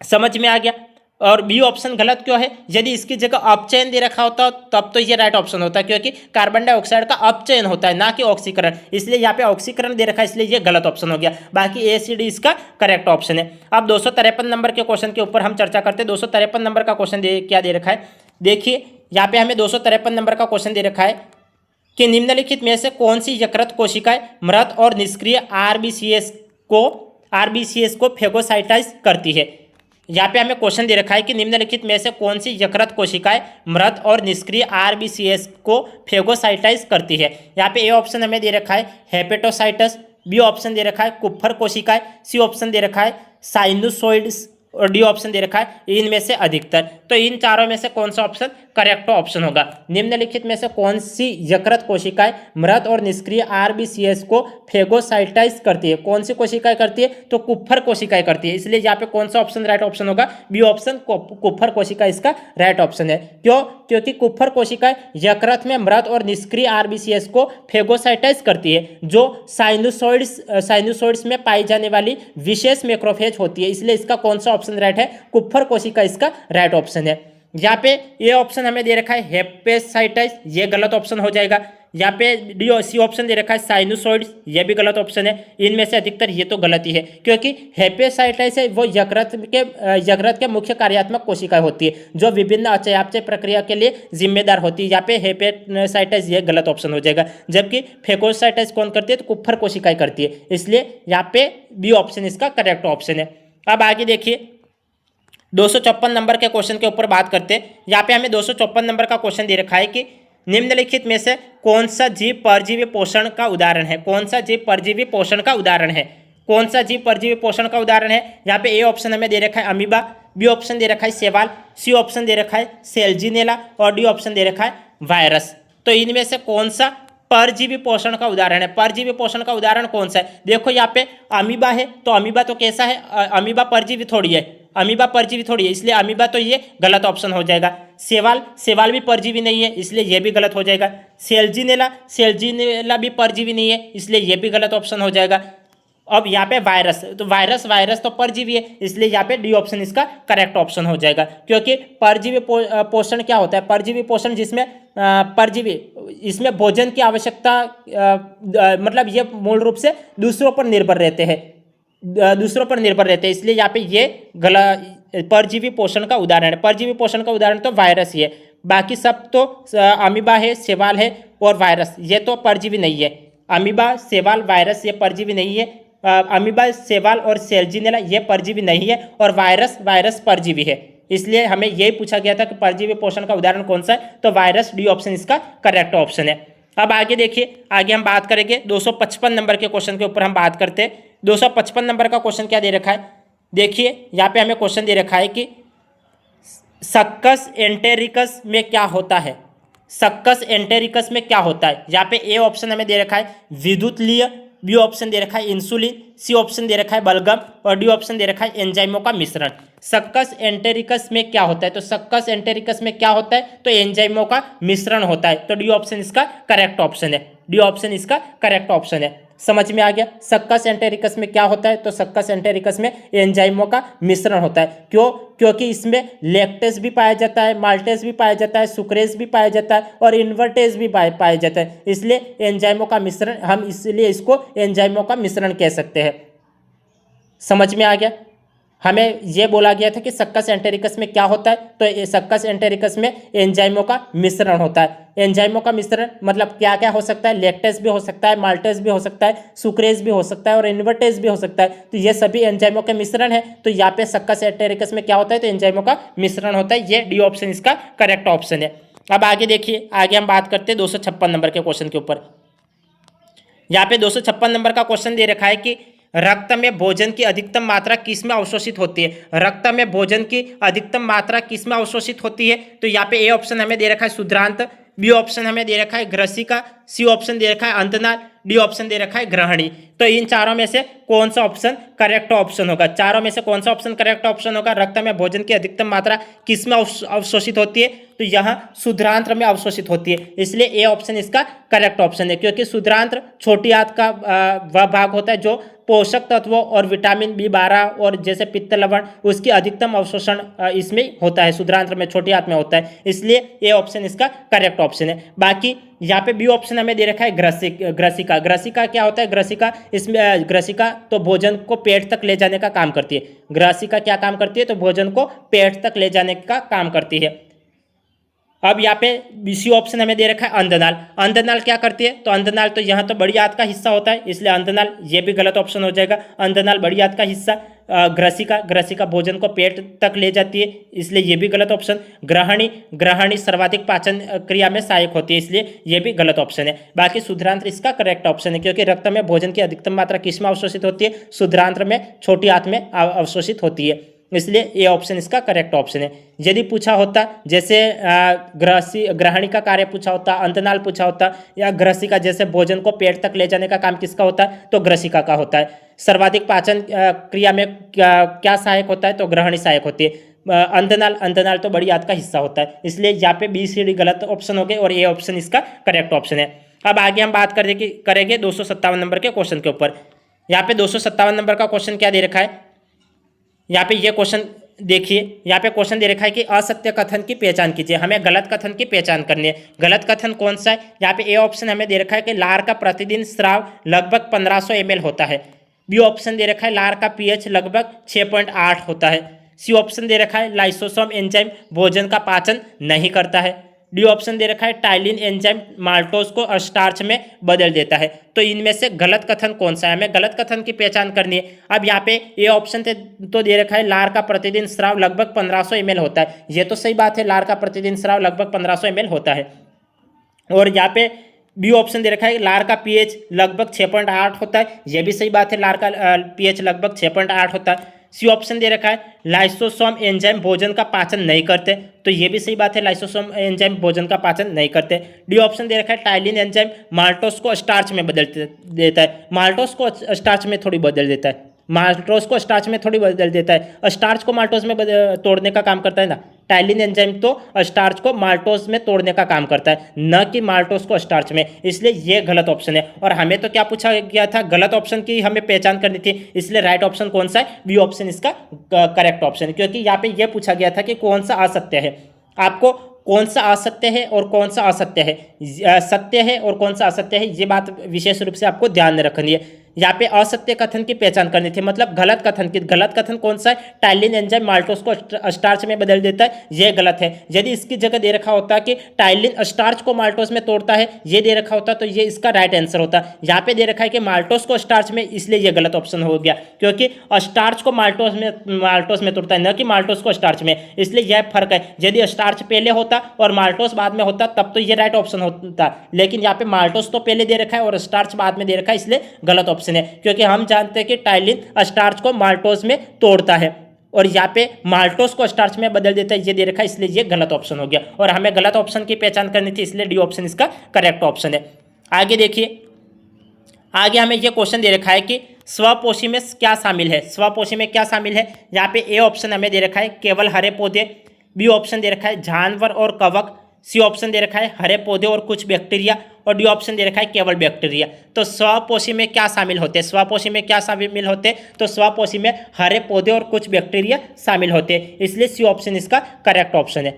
समझ में आ गया? और बी ऑप्शन गलत क्यों है? यदि इसकी जगह अपचयन दे रखा होता तब तो ये राइट ऑप्शन होता, क्योंकि कार्बन डाइऑक्साइड का अपचयन होता है ना कि ऑक्सीकरण, इसलिए यहाँ पे ऑक्सीकरण दे रखा है, इसलिए ये गलत ऑप्शन हो गया। बाकी ए सी डी इसका करेक्ट ऑप्शन है। अब 253 नंबर के क्वेश्चन के ऊपर हम चर्चा करते हैं। 253 नंबर का क्वेश्चन क्या दे रखा है? देखिए यहाँ पे हमें 253 नंबर का क्वेश्चन दे रखा है कि निम्नलिखित में से कौन सी यकृत कोशिकाएं मृत और निष्क्रिय आरबीसीएस को फेगोसाइटाइज करती है। यहाँ पे हमें क्वेश्चन दे रखा है कि निम्नलिखित में से कौन सी यकृत कोशिकाएं मृत और निष्क्रिय आरबीसीएस को फेगोसाइटाइज करती है। यहाँ पे ए ऑप्शन हमें दे रखा है हेपेटोसाइटस, बी ऑप्शन दे रखा है कुप्फर कोशिकाएं, सी ऑप्शन दे रखा है साइनुसोइड्स, और डी ऑप्शन दे रखा है इनमें से अधिकतर। तो इन चारों में से कौन सा ऑप्शन करेक्ट ऑप्शन होगा? निम्नलिखित में से कौन सी यकृत कोशिकाएं मृत और निष्क्रिय आरबीसीएस को फेगोसाइटाइज करती है? कौन सी कोशिकाएं करती है? तो कुप्फर कोशिकाएं करती है, इसलिए यहाँ पे कौन सा ऑप्शन राइट ऑप्शन होगा? बी ऑप्शन कुप्फर कोशिका इसका राइट ऑप्शन है। क्यों? क्योंकि कुप्फर कोशिकाएं यकृत में मृत और निष्क्रिय आरबीसीएस को फेगोसाइटाइज करती है, जो साइनुसोइड्स में पाई जाने वाली विशेष मैक्रोफेज होती है, इसलिए इसका कौन सा ऑप्शन राइट है? कुप्फर कोशिका इसका राइट ऑप्शन है। यहाँ पे ये ऑप्शन हमें दे रखा है हेपेसाइटिस, ये गलत ऑप्शन हो जाएगा। यहाँ पे डी सी ऑप्शन दे रखा है साइनुसॉइड्स, ये भी गलत ऑप्शन है। इनमें से अधिकतर ये तो गलत ही है, क्योंकि हेपेसाइटिस है वो यकृत के मुख्य कार्यात्मक कोशिकाएं होती है जो विभिन्न चयापचय प्रक्रिया के लिए जिम्मेदार होती है। यहाँ पे हेपेसाइटिस ये गलत ऑप्शन हो जाएगा, जबकि फेगोसाइटिस कौन करती है? तो कुप्फर कोशिकाएं करती है, इसलिए यहाँ पे बी ऑप्शन इसका करेक्ट ऑप्शन है। अब आगे देखिए 254 नंबर के क्वेश्चन के ऊपर बात करते हैं। यहाँ पे हमें 254 नंबर का क्वेश्चन दे रखा है कि निम्नलिखित में से कौन सा जीव परजीवी पोषण का उदाहरण है? कौन सा जीव परजीवी पोषण का उदाहरण है? कौन सा जीव परजीवी पोषण का उदाहरण है? यहाँ पे ए ऑप्शन हमें दे रखा है अमीबा, बी ऑप्शन दे रखा है शैवाल, सी ऑप्शन दे रखा है सेल्जिनेला और डी ऑप्शन दे रखा है वायरस। तो इनमें से कौन सा परजीवी पोषण का उदाहरण है? परजीवी पोषण का उदाहरण कौन सा है? देखो यहाँ पे अमीबा है, तो अमीबा तो कैसा है? अमीबा परजीवी थोड़ी है, अमीबा परजीवी थोड़ी है, इसलिए अमीबा तो ये गलत ऑप्शन हो जाएगा। सेवाल, सेवाल भी परजीवी नहीं है, इसलिए ये भी गलत हो जाएगा। सेल्जिनेला, सेल्जिनेला भी परजीवी नहीं है, इसलिए ये भी गलत ऑप्शन हो जाएगा। अब यहाँ पे वायरस, तो वायरस, वायरस तो परजीवी है, इसलिए यहाँ पे डी ऑप्शन इसका करेक्ट ऑप्शन हो जाएगा। क्योंकि परजीवी पोषण क्या होता है? परजीवी पोषण जिसमें परजीवी, इसमें भोजन की आवश्यकता, मतलब ये मूल रूप से दूसरों पर निर्भर रहते हैं, दूसरों पर निर्भर रहते हैं, इसलिए यहाँ पे ये गलत परजीवी पोषण का उदाहरण है। परजीवी पोषण का उदाहरण तो वायरस ही है, बाकी सब तो अमीबा है, सेवाल है और वायरस, ये तो परजीवी नहीं है। अमीबा, सेवाल, वायरस ये परजीवी नहीं है। अमीबा, सेवाल और सेल्जिनेला ये परजीवी नहीं है, और वायरस, वायरस परजीवी है। इसलिए हमें यही पूछा गया था कि परजीवी पोषण का उदाहरण कौन सा है, तो वायरस, डी ऑप्शन इसका करेक्ट ऑप्शन है। अब आगे देखिए, आगे हम बात करेंगे 255 नंबर के क्वेश्चन के ऊपर हम बात करते हैं। 255 नंबर का क्वेश्चन क्या दे रखा है? देखिए यहाँ पे हमें क्वेश्चन दे रखा है कि सक्कस एंटेरिकस में क्या होता है? सक्कस एंटेरिकस में क्या होता है? यहाँ पे ए ऑप्शन हमें दे रखा है विद्युतलीय, बी ऑप्शन दे रखा है इंसुलिन, सी ऑप्शन दे रखा है बलगम और डी ऑप्शन दे रखा है एंजाइमों का मिश्रण। सक्कस एंटेरिकस में क्या होता है? तो सक्कस एंटेरिकस में क्या होता है? तो एंजाइमों का मिश्रण होता है, तो डी ऑप्शन इसका करेक्ट ऑप्शन है। डी ऑप्शन इसका करेक्ट ऑप्शन है। समझ में आ गया? सक्कस एंटेरिकस में क्या होता है? तो सक्कस एंटेरिकस में एंजाइमों का मिश्रण होता है। क्यों? क्योंकि इसमें लैक्टेज भी पाया जाता है, माल्टेज भी पाया जाता है, सुक्रेज भी पाया जाता है और इन्वर्टेज भी पाया जाता है, इसलिए एंजाइमों का मिश्रण, हम इसलिए इसको एंजाइमों का मिश्रण कह सकते हैं। समझ में आ गया? हमें यह बोला गया था कि सक्कस एंटेरिकस में क्या होता है, तो सक्कस एंटेरिकस में एंजाइमों का मिश्रण होता है। एंजाइमों का मिश्रण मतलब क्या क्या हो सकता है? लैक्टेज भी हो सकता है, माल्टेज भी हो सकता है, सुक्रेज भी हो सकता है और इन्वर्टेज भी हो सकता है, तो ये सभी एंजाइमों के मिश्रण है। तो यहाँ पे सक्कस एंटेरिकस में क्या होता है? तो एंजाइमों का मिश्रण होता है। ये डी ऑप्शन इसका करेक्ट ऑप्शन है। अब आगे देखिए, आगे हम बात करते हैं 256 नंबर के क्वेश्चन के ऊपर। यहाँ पे 256 नंबर का क्वेश्चन दे रखा है कि रक्त में भोजन की अधिकतम मात्रा किस में अवशोषित होती है? रक्त में भोजन की अधिकतम मात्रा किस में अवशोषित होती है? तो यहाँ पे ए ऑप्शन हमें दे रखा है शुद्रांत, बी ऑप्शन हमें दे रखा है ग्रसिका, सी ऑप्शन दे रखा है अंतनाल, डी ऑप्शन दे रखा है ग्रहणी। तो इन चारों में से कौन सा ऑप्शन करेक्ट ऑप्शन होगा? चारों में से कौन सा ऑप्शन करेक्ट ऑप्शन होगा? रक्त में भोजन की अधिकतम मात्रा किस में अवशोषित होती है? तो यहाँ शुद्रांत्र में अवशोषित होती है, इसलिए ए ऑप्शन इसका करेक्ट ऑप्शन है। क्योंकि शुद्रांत्र छोटी आंत का वह भाग होता है जो पोषक तत्वों और विटामिन B12 और जैसे पित्त लवण उसकी अधिकतम अवशोषण इसमें होता है, शुद्रांत्र में, छोटी आंत में होता है, इसलिए ए ऑप्शन इसका करेक्ट ऑप्शन है। बाकी यहाँ पे बी ऑप्शन हमें दे रखा है ग्रसिका। ग्रसिका क्या होता है? ग्रसिका, इसमें ग्रसिका तो भोजन को पेट तक ले जाने का काम करती है। ग्रसिका क्या काम करती है? तो भोजन को पेट तक ले जाने का काम करती है। अब यहाँ पे बीसी ऑप्शन हमें दे रखा है अंधनाल। अंधनाल क्या करती है? तो अंधनाल तो यहाँ तो बड़ी आंत का हिस्सा होता है, इसलिए अंधनाल ये भी गलत ऑप्शन हो जाएगा। अंधनाल बड़ी आंत का हिस्सा। ग्रसिका, ग्रसिका भोजन को पेट तक ले जाती है, इसलिए ये भी गलत ऑप्शन। ग्रहणी, ग्रहणी सर्वाधिक पाचन क्रिया में सहायक होती है, इसलिए ये भी गलत ऑप्शन है। बाकी शुद्रांत्र इसका करेक्ट ऑप्शन है, क्योंकि रक्त में भोजन की अधिकतम मात्रा किस में अवशोषित होती है? शुद्रांत्र में, छोटी आंत में अवशोषित होती है, इसलिए ये ऑप्शन इसका करेक्ट ऑप्शन है। यदि पूछा होता जैसे ग्रहणी का कार्य पूछा होता, अंतनाल पूछा होता या ग्रसिका जैसे भोजन को पेट तक ले जाने का काम किसका होता है? तो ग्रसिका का होता है। सर्वाधिक पाचन क्रिया में क्या सहायक होता है? तो ग्रहणी सहायक होती है। अंतनाल, अंतनाल तो बड़ी आंत का हिस्सा होता है, इसलिए यहाँ पे बी सी डी गलत ऑप्शन हो गए और ए ऑप्शन इसका करेक्ट ऑप्शन है। अब आगे हम बात करेंगे 257 नंबर के क्वेश्चन के ऊपर। यहाँ पे 257 नंबर का क्वेश्चन क्या दे रखा है? यहाँ पे ये क्वेश्चन देखिए, यहाँ पे क्वेश्चन दे रखा है कि असत्य कथन की पहचान कीजिए। हमें गलत कथन की पहचान करनी है। गलत कथन कौन सा है? यहाँ पे ए ऑप्शन हमें दे रखा है कि लार का प्रतिदिन स्राव लगभग 1500 ml होता है। बी ऑप्शन दे रखा है लार का पीएच लगभग 6.8 होता है। सी ऑप्शन दे रखा है लाइसोसोम एंजाइम भोजन का पाचन नहीं करता है। डी ऑप्शन दे रखा है टाइलिन एंजाइम माल्टोज को स्टार्च में बदल देता है। तो इनमें से गलत कथन कौन सा है? हमें गलत कथन की पहचान करनी है। अब यहाँ पे ये ऑप्शन तो दे रखा है लार का प्रतिदिन स्राव लगभग 1500 ml होता है। ये तो सही बात है, लार का प्रतिदिन स्राव लगभग 1500 ml होता है। और यहाँ पे बी ऑप्शन दे रखा है लार का पीएच लगभग 6.8 होता है, ये भी सही बात है, लार का पीएच लगभग 6.8 होता है। सी ऑप्शन दे रखा है लाइसोसोम एंजाइम भोजन का पाचन नहीं करते, तो ये भी सही बात है, लाइसोसोम एंजाइम भोजन का पाचन नहीं करते। डी ऑप्शन दे रखा है टाइलिन एंजाइम माल्टोस को स्टार्च में बदल देता है, माल्टोस को स्टार्च में थोड़ी बदल देता है, माल्टोस को स्टार्च में थोड़ी बदल देता है, स्टार्च को माल्टोस में तोड़ने का काम करता है ना, टाइलिन एंजाइम तो स्टार्च को माल्टोस में तोड़ने का काम करता है, न कि माल्टोस को स्टार्च में, इसलिए ये गलत ऑप्शन है। और हमें तो क्या पूछा गया था, गलत ऑप्शन की हमें पहचान करनी थी, इसलिए राइट ऑप्शन कौन सा है, बी ऑप्शन इसका करेक्ट ऑप्शन है, क्योंकि यहाँ पे ये पूछा गया था कि कौन सा असत्य है, आपको कौन सा असत्य है और कौन सा असत्य है, सत्य है और कौन सा असत्य है, ये बात विशेष रूप से आपको ध्यान में रखनी है। यहाँ पे असत्य कथन की पहचान करनी थी, मतलब गलत कथन की, गलत कथन कौन सा है, टाइलिन एंजाइम माल्टोस को स्टार्च में बदल देता है, ये गलत है। यदि इसकी जगह दे रखा होता कि टाइलिन स्टार्च को माल्टोस में तोड़ता है, ये दे रखा होता तो ये इसका राइट आंसर होता। यहाँ पे दे रखा है कि माल्टोस को स्टार्च में, इसलिए ये गलत ऑप्शन हो गया, क्योंकि स्टार्च को माल्टोस में तोड़ता है, न कि माल्टोस को स्टार्च में, इसलिए यह फर्क है। यदि स्टार्च पहले होता और माल्टोस बाद में होता तब तो ये राइट ऑप्शन होता, लेकिन यहाँ पे माल्टोस तो पहले दे रखा है और स्टार्च बाद में दे रखा है, इसलिए गलत ऑप्शन है, क्योंकि हम जानते हैं कि टाइलिन स्टार्च को माल्टोस में तोड़ता है और यहाँ पे माल्टोस को स्टार्च में बदल देता है, ये दे रखा है, इसलिए ये गलत ऑप्शन हो गया और हमें गलत ऑप्शन की पहचान करनी थी, इसलिए डी ऑप्शन इसका करेक्ट ऑप्शन है। आगे देखिए, आगे हमें ये क्वेश्चन दे रखा है कि स्वपोषी में क्या शामिल है, स्वपोषी में क्या शामिल है। यहाँ पे ए ऑप्शन हमें दे रखा है केवल हरे पौधे, बी ऑप्शन दे रखा है जानवर और कवक, सी ऑप्शन दे रखा है हरे पौधे और कुछ बैक्टीरिया, और डी ऑप्शन दे रखा है केवल बैक्टीरिया। तो स्वपोषी में क्या शामिल होते हैं, स्वपोषी में क्या शामिल होते हैं, तो स्वपोषी में हरे पौधे और कुछ बैक्टीरिया शामिल होते हैं, इसलिए सी ऑप्शन इसका करेक्ट ऑप्शन है।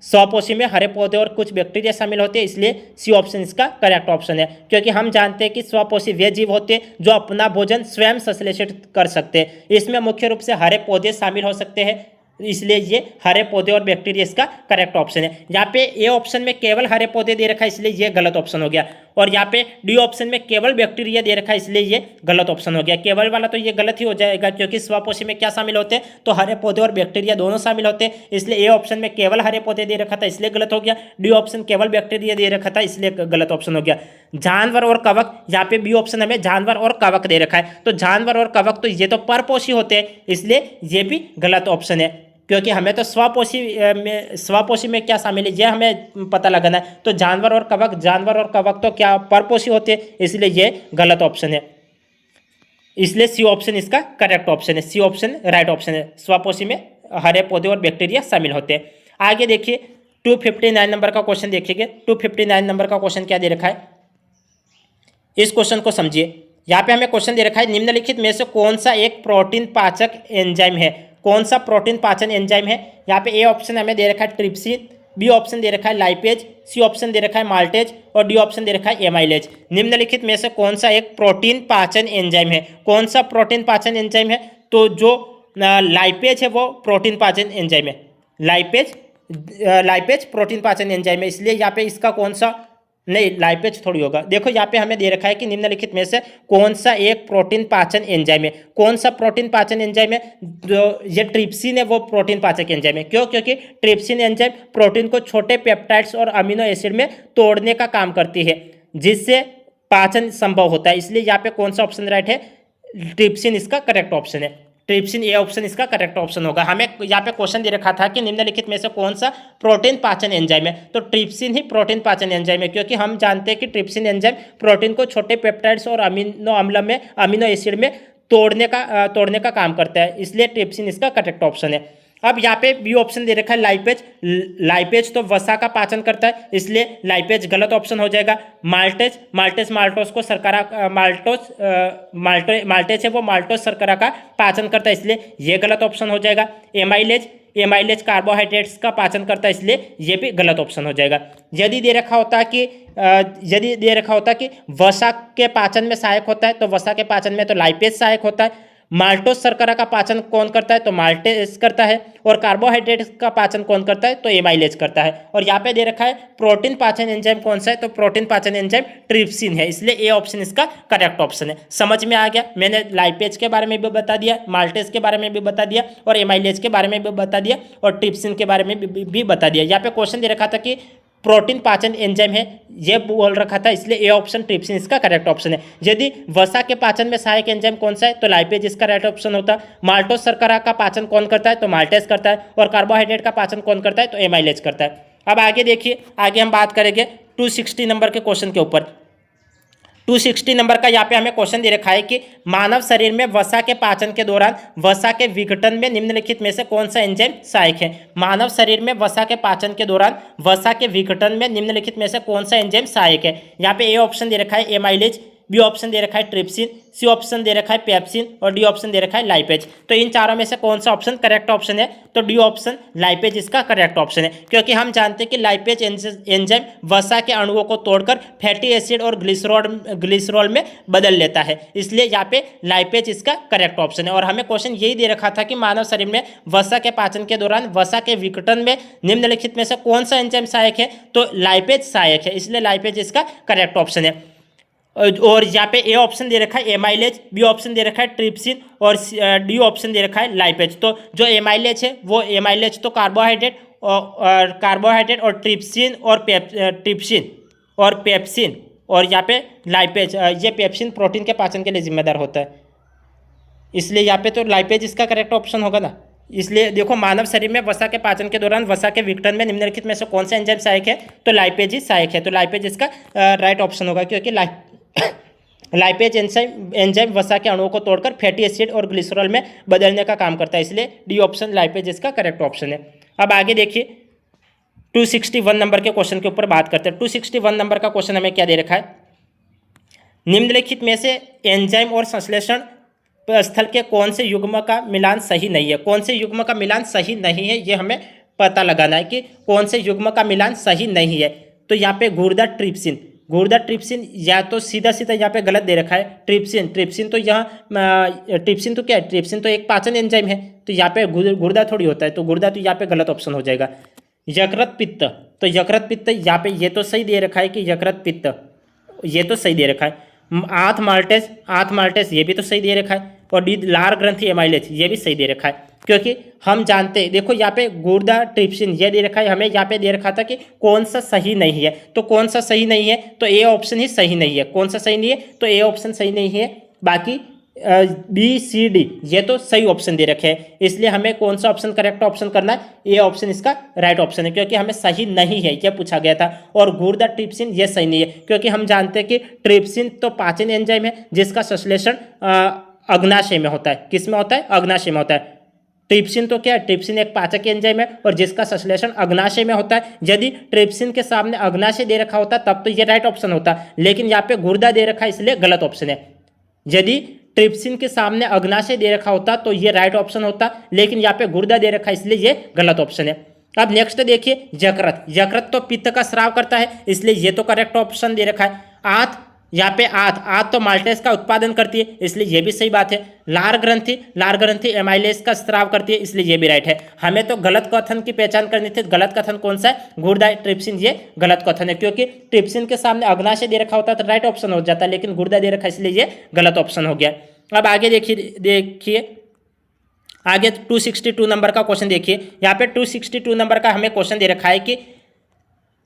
स्वपोषी में हरे पौधे और कुछ बैक्टीरिया शामिल होते हैं, इसलिए सी ऑप्शन इसका करेक्ट ऑप्शन है, क्योंकि हम जानते हैं कि स्वपोषी वे जीव होते हैं जो अपना भोजन स्वयं संश्लेषित कर सकते हैं। इसमें मुख्य रूप से हरे पौधे शामिल हो सकते हैं, इसलिए ये हरे पौधे और बैक्टीरिया इसका करेक्ट ऑप्शन है। यहाँ पे ए ऑप्शन में केवल हरे पौधे दे रखा है, इसलिए ये गलत ऑप्शन हो गया, और यहाँ पे डी ऑप्शन में केवल बैक्टीरिया दे रखा है, इसलिए ये गलत ऑप्शन हो गया। केवल वाला तो ये गलत ही हो जाएगा, क्योंकि स्वपोषी में क्या शामिल होते हैं, तो हरे पौधे और बैक्टीरिया दोनों शामिल होते हैं, इसलिए ए ऑप्शन में केवल हरे पौधे दे रखा था, इसलिए गलत हो गया। डी ऑप्शन केवल बैक्टीरिया दे रखा था, इसलिए गलत ऑप्शन हो गया। जानवर और कवक, यहाँ पे बी ऑप्शन हमें जानवर और कवक दे रखा है, तो जानवर और कवक तो ये तो परपोषी होते हैं, इसलिए ये भी गलत ऑप्शन है, क्योंकि हमें तो स्वपोषी में क्या शामिल है ये हमें पता लगाना है। तो जानवर और कवक तो क्या परपोषी होते हैं, इसलिए ये गलत ऑप्शन है, इसलिए सी ऑप्शन इसका करेक्ट ऑप्शन है, सी ऑप्शन राइट ऑप्शन है। स्वपोषी में हरे पौधे और बैक्टीरिया शामिल होते हैं। आगे देखिए 259 नंबर का क्वेश्चन देखिए, 259 नंबर का क्वेश्चन क्या दे रखा है, इस क्वेश्चन को समझिए। यहाँ पे हमें क्वेश्चन दे रखा है निम्नलिखित में से कौन सा एक प्रोटीन पाचक एंजाइम है, कौन सा प्रोटीन पाचन एंजाइम है। यहाँ पे ए ऑप्शन हमें दे रखा है ट्रिप्सिन, बी ऑप्शन दे रखा है लाइपेज, सी ऑप्शन दे रखा है माल्टेज, और डी ऑप्शन दे रखा है एमाइलेज। निम्नलिखित में से कौन सा एक प्रोटीन पाचन एंजाइम है, कौन सा प्रोटीन पाचन एंजाइम है, तो जो लाइपेज है वो प्रोटीन पाचन एंजाइम है, लाइपेज प्रोटीन पाचन एंजाइम है, इसलिए यहाँ पे इसका कौन सा, नहीं लाइपेज थोड़ी होगा। देखो यहाँ पे हमें दे रखा है कि निम्नलिखित में से कौन सा एक प्रोटीन पाचन एंजाइम है, कौन सा प्रोटीन पाचन एंजाइम है, जो ये ट्रिप्सिन है वो प्रोटीन पाचक एंजाइम है। क्यों, क्योंकि ट्रिप्सिन एंजाइम प्रोटीन को छोटे पेप्टाइड्स और अमीनो एसिड में तोड़ने का काम करती है, जिससे पाचन संभव होता है, इसलिए यहाँ पे कौन सा ऑप्शन राइट है, ट्रिप्सिन इसका करेक्ट ऑप्शन है, ट्रिप्सिन ए ऑप्शन इसका करेक्ट ऑप्शन होगा। हमें यहाँ पे क्वेश्चन दे रखा था कि निम्नलिखित में से कौन सा प्रोटीन पाचन एंजाइम है, तो ट्रिप्सिन ही प्रोटीन पाचन एंजाइम है, क्योंकि हम जानते हैं कि ट्रिप्सिन एंजाइम प्रोटीन को छोटे पेप्टाइड्स और अमीनो एसिड में तोड़ने का काम करता है, इसलिए ट्रिप्सिन इसका करेक्ट ऑप्शन है। अब यहाँ पे बी ऑप्शन दे रखा है लाइपेज तो वसा का पाचन करता है, इसलिए लाइपेज गलत ऑप्शन हो जाएगा। माल्टोस को शर्करा माल्टेज है वो माल्टोस शर्करा का पाचन करता है, इसलिए ये गलत ऑप्शन हो जाएगा। एमाइलेज कार्बोहाइड्रेट्स का पाचन करता है, इसलिए ये भी गलत ऑप्शन हो जाएगा। यदि दे रखा होता कि वसा के पाचन में सहायक होता है, तो वसा के पाचन में तो लाइपेज सहायक होता है। माल्टोस शर्करा का पाचन कौन करता है, तो माल्टेज करता है, और कार्बोहाइड्रेट का पाचन कौन करता है, तो एमाइलेज करता है। और यहाँ पे दे रखा है प्रोटीन पाचन एंजाइम कौन सा है, तो प्रोटीन पाचन एंजाइम ट्रिप्सिन है, इसलिए ए ऑप्शन इसका करेक्ट ऑप्शन है। समझ में आ गया, मैंने लाइपेज के बारे में भी बता दिया, माल्टेज के बारे में भी बता दिया, और एमाइलेज के बारे में भी बता दिया, और ट्रिप्सिन के बारे में भी बता दिया। यहाँ पे क्वेश्चन दे रखा था कि प्रोटीन पाचन एंजाइम है ये बोल रखा था, इसलिए ए ऑप्शन ट्रिप्सिन इसका करेक्ट ऑप्शन है। यदि वसा के पाचन में सहायक एंजाइम कौन सा है तो लाइपेज इसका राइट ऑप्शन होता है। माल्टोज शर्करा का पाचन कौन करता है तो माल्टेज करता है, और कार्बोहाइड्रेट का पाचन कौन करता है तो एमाइलेज करता है। अब आगे देखिए, आगे हम बात करेंगे 260 नंबर के क्वेश्चन के ऊपर। 260 नंबर का यहाँ पे हमें क्वेश्चन दे रखा है कि मानव शरीर में वसा के पाचन के दौरान वसा के विघटन में निम्नलिखित में से कौन सा एंजाइम सहायक है। मानव शरीर में वसा के पाचन के दौरान वसा के विघटन में निम्नलिखित में से कौन सा एंजाइम सहायक है। यहाँ पे ए ऑप्शन दे रखा है एमाइलेज, बी ऑप्शन दे रखा है ट्रिप्सिन, सी ऑप्शन दे रखा है पेप्सिन और डी ऑप्शन दे रखा है लाइपेज। तो इन चारों में से कौन सा ऑप्शन करेक्ट ऑप्शन है तो डी ऑप्शन लाइपेज इसका करेक्ट ऑप्शन है, क्योंकि हम जानते हैं कि लाइपेज एंजाइम वसा के अणुओं को तोड़कर फैटी एसिड और ग्लिसरॉल में बदल लेता है, इसलिए यहाँ पे लाइपेज इसका करेक्ट ऑप्शन है। और हमें क्वेश्चन यही दे रखा था कि मानव शरीर में वसा के पाचन के दौरान वसा के विघटन में निम्नलिखित में से कौन सा एंजाइम सहायक है तो लाइपेज सहायक है, इसलिए लाइपेज इसका करेक्ट ऑप्शन है। और यहाँ पे ए ऑप्शन दे रखा है एमाइलेज, बी ऑप्शन दे रखा है ट्रिप्सिन और डी ऑप्शन दे रखा है लाइपेज। तो जो एमाइलेज है वो एमाइलेज तो कार्बोहाइड्रेट और ट्रिप्सिन और पेप्सिन और यहाँ पे लाइपेज, ये पेप्सिन प्रोटीन के पाचन के लिए जिम्मेदार होता है, इसलिए यहाँ पे तो लाइपेज इसका करेक्ट ऑप्शन होगा ना। इसलिए देखो, मानव शरीर में वसा के पाचन के दौरान वसा के विघटन में निम्नलिखित में से कौन सा एंजाइम सहायक है तो लाइपेज ही सहायक है, तो लाइपेज इसका राइट ऑप्शन होगा, क्योंकि लाइपेज एंजाइम वसा के अणुओं को तोड़कर फैटी एसिड और ग्लिसरॉल में बदलने का काम करता है, इसलिए डी ऑप्शन लाइपेज इसका करेक्ट ऑप्शन है। अब आगे देखिए 261 नंबर के क्वेश्चन के ऊपर बात करते हैं। 261 नंबर का क्वेश्चन हमें क्या दे रखा है, निम्नलिखित में से एंजाइम और संश्लेषण स्थल के कौन से युग्म का मिलान सही नहीं है। कौन से युग्म का मिलान सही नहीं है ये हमें पता लगाना है कि कौन से युग्म का मिलान सही नहीं है। तो यहाँ पे गुर्दा ट्रिप्सिन या तो सीधा यहाँ पे गलत दे रखा है। ट्रिप्सिन तो ट्रिप्सिन तो क्या है, ट्रिप्सिन तो एक पाचन एंजाइम है, तो यहाँ पे गुर्दा थोड़ी होता है, तो गुर्दा तो यहाँ पे गलत ऑप्शन हो जाएगा। यकृत पित्त, तो यकृत पित्त यहाँ पे ये तो सही दे रखा है कि यकृत पित्त ये तो सही दे रखा है। आंत माल्टेस ये भी तो सही दे रखा है, और डी लार ग्रंथि एमाइलेज ये भी सही दे रखा है, क्योंकि हम जानते हैं, देखो यहाँ पे गुर्दा ट्रिप्सिन ये दे रखा है, हमें यहाँ पे दे रखा था कि कौन सा सही नहीं है, तो कौन सा सही नहीं है तो ए ऑप्शन ही सही नहीं है। कौन सा सही नहीं है तो ए ऑप्शन सही नहीं है, बाकी बी सी डी ये तो सही ऑप्शन दे रखे हैं, इसलिए हमें कौन सा ऑप्शन करेक्ट ऑप्शन करना है, ए ऑप्शन इसका राइट ऑप्शन है, क्योंकि हमें सही नहीं है यह पूछा गया था। और गुर्दा ट्रिप्सिन ये सही नहीं है, क्योंकि हम जानते हैं कि ट्रिप्सिन तो पाचन एंजाइम है जिसका संश्लेषण अग्नाशय में होता है। किस में होता है, अग्नाशय में होता है। ट्रिप्सिन तो क्या है, ट्रिप्सिन एक पाचक एंजाइम है और जिसका संश्लेषण अग्नाशय में होता है। यदि ट्रिप्सिन के सामने अग्नाशय दे रखा होता तब तो ये राइट ऑप्शन होता, लेकिन यहाँ पे गुर्दा दे रखा है इसलिए गलत ऑप्शन है। यदि ट्रिप्सिन के सामने अग्नाशय दे रखा होता तो ये राइट ऑप्शन होता, लेकिन यहाँ पे गुर्दा दे रखा है इसलिए ये गलत ऑप्शन है। अब नेक्स्ट देखिए यकृत तो पित्त का स्राव करता है, इसलिए ये तो करेक्ट ऑप्शन दे रखा है। आंत, यहाँ पे आंत तो माल्टेज का उत्पादन करती है, इसलिए ये भी सही बात है। लार ग्रंथि एमाइलेज का स्राव करती है, इसलिए ये भी राइट है। हमें तो गलत कथन की पहचान करनी थी, गलत कथन कौन सा है, गुर्दा ट्रिप्सिन ये गलत कथन है, क्योंकि ट्रिप्सिन के सामने अग्नाशय दे रखा होता तो राइट ऑप्शन हो जाता, लेकिन गुर्दा दे रखा है इसलिए ये गलत ऑप्शन हो गया। अब आगे देखिए आगे 262 नंबर का क्वेश्चन देखिए। यहाँ पे 262 नंबर का हमें क्वेश्चन दे रखा है कि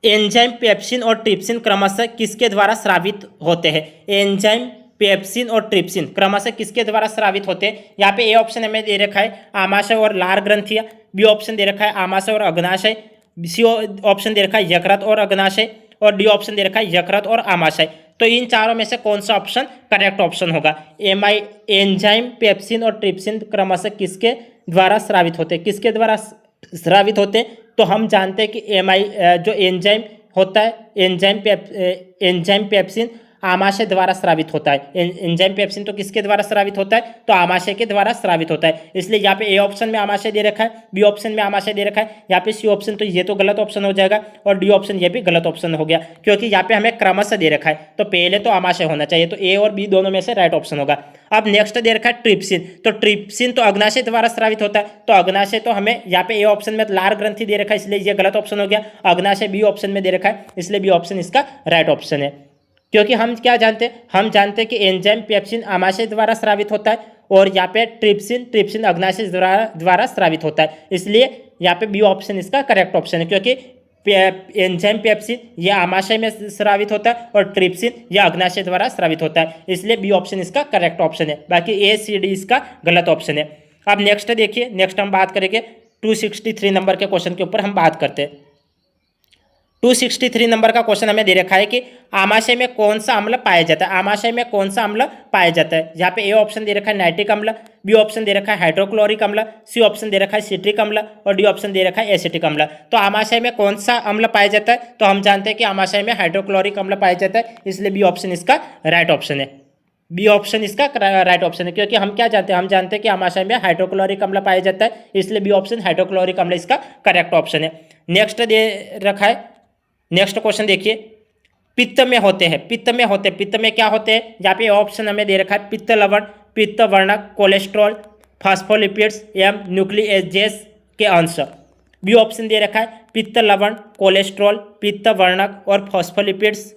एंजाइम पेप्सिन और ट्रिप्सिन क्रमशः किसके द्वारा स्रावित होते हैं। एंजाइम पेप्सिन और ट्रिप्सिन क्रमशः किसके द्वारा स्रावित होते हैं। यहाँ पे ए ऑप्शन हमें दे रखा है आमाशय और लार ग्रंथियाँ, बी ऑप्शन दे रखा है आमाशय और अग्नाशय, सी ऑप्शन दे रखा है यकृत और अग्नाशय, और डी ऑप्शन दे रखा है यकृत और आमाशय। तो इन चारों में से कौन सा ऑप्शन करेक्ट ऑप्शन होगा। एंजाइम पेप्सिन और ट्रिप्सिन क्रमशः किसके द्वारा स्रावित होते हैं, किसके द्वारा स्रावित होते हैं। तो हम जानते हैं कि जो एंजाइम होता है, एंजाइम पेप्सिन आमाशय द्वारा स्रावित होता है। एंजाइम पेप्सिन तो किसके द्वारा स्रावित होता है तो आमाशय के द्वारा स्रावित होता है, इसलिए यहाँ पे ए ऑप्शन में आमाशय दे रखा है, बी ऑप्शन में आमाशय दे रखा है, यहाँ पे सी ऑप्शन तो ये तो गलत ऑप्शन हो जाएगा, और डी ऑप्शन ये भी गलत ऑप्शन हो गया, क्योंकि यहाँ पे हमें क्रमशः दे रखा है, तो पहले तो आमाशय होना चाहिए, तो ए और बी दोनों में से राइट ऑप्शन होगा। अब नेक्स्ट दे रखा है ट्रिप्सिन, तो ट्रिप्सिन तो अग्नाशय द्वारा स्रावित होता है, तो अग्नाशय तो हमें यहाँ पे ए ऑप्शन में लार ग्रंथि दे रखा है, इसलिए ये गलत ऑप्शन हो गया। अग्नाशय बी ऑप्शन में दे रखा है, इसलिए बी ऑप्शन इसका राइट ऑप्शन है। क्योंकि हम क्या जानते हैं, हम जानते हैं कि एंजाइम पेप्सिन आमाशय द्वारा स्रावित होता है, और यहाँ पे ट्रिप्सिन अग्नाशय द्वारा स्रावित होता है, इसलिए यहाँ पे बी ऑप्शन इसका करेक्ट ऑप्शन है, क्योंकि एंजाइम पेप्सिन यह आमाशय में स्रावित होता है और ट्रिप्सिन यह अग्नाशय द्वारा स्रावित होता है, इसलिए बी ऑप्शन इसका करेक्ट ऑप्शन है। बाकी ए सी डी इसका गलत ऑप्शन है। अब नेक्स्ट देखिए, नेक्स्ट हम बात करेंगे 263 नंबर के क्वेश्चन के ऊपर हम बात करते हैं। 263 नंबर का क्वेश्चन हमें दे रखा है कि आमाशय में कौन सा अम्ल पाया जाता है। आमाशय में कौन सा अम्ल पाया जाता है। यहाँ पे ए ऑप्शन दे रखा है नाइट्रिक अम्ल, बी ऑप्शन दे रखा है हाइड्रोक्लोरिक अम्ल, सी ऑप्शन दे रखा है सिट्रिक अम्ल और डी ऑप्शन दे रखा है एसिटिक अम्ल। तो आमाशय में कौन सा अम्ल पाया जाता है, तो हम जानते हैं कि आमाशय में हाइड्रोक्लोरिक अम्ल पाया जाता है, इसलिए बी ऑप्शन इसका राइट ऑप्शन है। बी ऑप्शन इसका राइट ऑप्शन है, क्योंकि हम क्या जानते हैं, हम जानते हैं कि आमाशय में हाइड्रोक्लोरिक अम्ल पाया जाता है, इसलिए बी ऑप्शन हाइड्रोक्लोरिक अम्ल इसका करेक्ट ऑप्शन है। नेक्स्ट दे रखा है, नेक्स्ट क्वेश्चन देखिए, पित्त में होते हैं, पित्त में क्या होते हैं। यहाँ पे ऑप्शन हमें दे रखा है पित्त लवण, पित्त वर्णक, कोलेस्ट्रॉल, फास्फोलिपिड्स एवं न्यूक्लियस के अंश। बी ऑप्शन दे रखा है पित्त लवण, कोलेस्ट्रॉल, पित्त वर्णक और फास्फोलिपिड्स।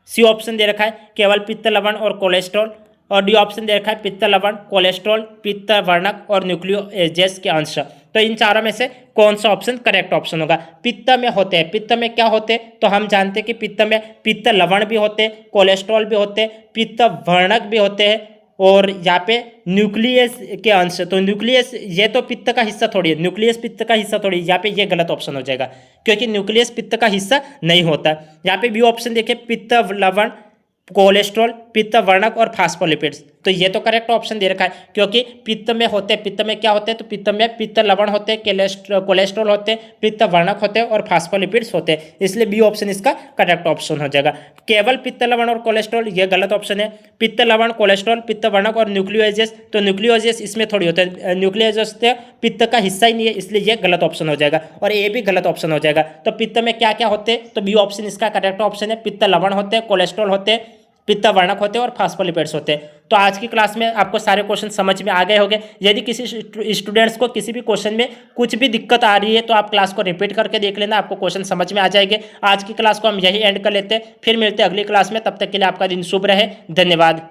सी ऑप्शन दे रखा है केवल पित्त लवण और कोलेस्ट्रॉल और डी ऑप्शन दे रखा है पित्त लवण, कोलेस्ट्रॉल, पित्त वर्णक और न्यूक्लियोजेस के अंश। तो इन चारों में से कौन सा ऑप्शन करेक्ट ऑप्शन होगा। पित्त में होते हैं, पित्त में क्या होते हैं, तो हम जानते हैं कि पित्त में पित्त लवण भी होते हैं, कोलेस्ट्रॉल भी होते हैं, पित्त वर्णक भी होते हैं और यहाँ पे न्यूक्लियस के अंश। तो न्यूक्लियस ये तो पित्त का हिस्सा थोड़ी है, न्यूक्लियस पित्त का हिस्सा थोड़ी, यहाँ पे ये गलत ऑप्शन हो जाएगा क्योंकि न्यूक्लियस पित्त का हिस्सा नहीं होता। यहाँ पे बी ऑप्शन देखिए पित्त लवण, कोलेस्ट्रॉल, पित्त वर्णक और फास्फोलिपिड्स। तो ये तो करेक्ट ऑप्शन दे रखा है क्योंकि पित्त में होते हैं, पित्त में क्या होते हैं, तो पित्त में पित्त लवण होते हैं, कोलेस्ट्रॉल होते हैं, पित्त वर्णक होते हैं और फास्फोलिपिड्स होते हैं, इसलिए बी ऑप्शन इसका करेक्ट ऑप्शन हो जाएगा। केवल पित्त लवण और कोलेस्ट्रॉल ये गलत ऑप्शन है। पित्त लवण, कोलेस्ट्रॉल, पित्त वर्णक और न्यूक्लियोजेस, तो न्यूक्लियोजेस इसमें थोड़ी होते हैं, न्यूक्लियोजेस पित्त का हिस्सा ही नहीं है, इसलिए ये गलत ऑप्शन हो जाएगा और ये भी गलत ऑप्शन हो जाएगा। तो पित्त में क्या क्या होते हैं, तो बी ऑप्शन इसका करेक्ट ऑप्शन है। पित्त लवण होते हैं, कोलेस्ट्रॉल होते हैं, पित्त वर्णक होते हैं और फास्फोलिपिड्स होते हैं। तो आज की क्लास में आपको सारे क्वेश्चन समझ में आ गए होंगे। यदि किसी स्टूडेंट्स को किसी भी क्वेश्चन में कुछ भी दिक्कत आ रही है तो आप क्लास को रिपीट करके देख लेना, आपको क्वेश्चन समझ में आ जाएंगे। आज की क्लास को हम यही एंड कर लेते हैं, फिर मिलते हैं अगली क्लास में। तब तक के लिए आपका दिन शुभ रहे। धन्यवाद।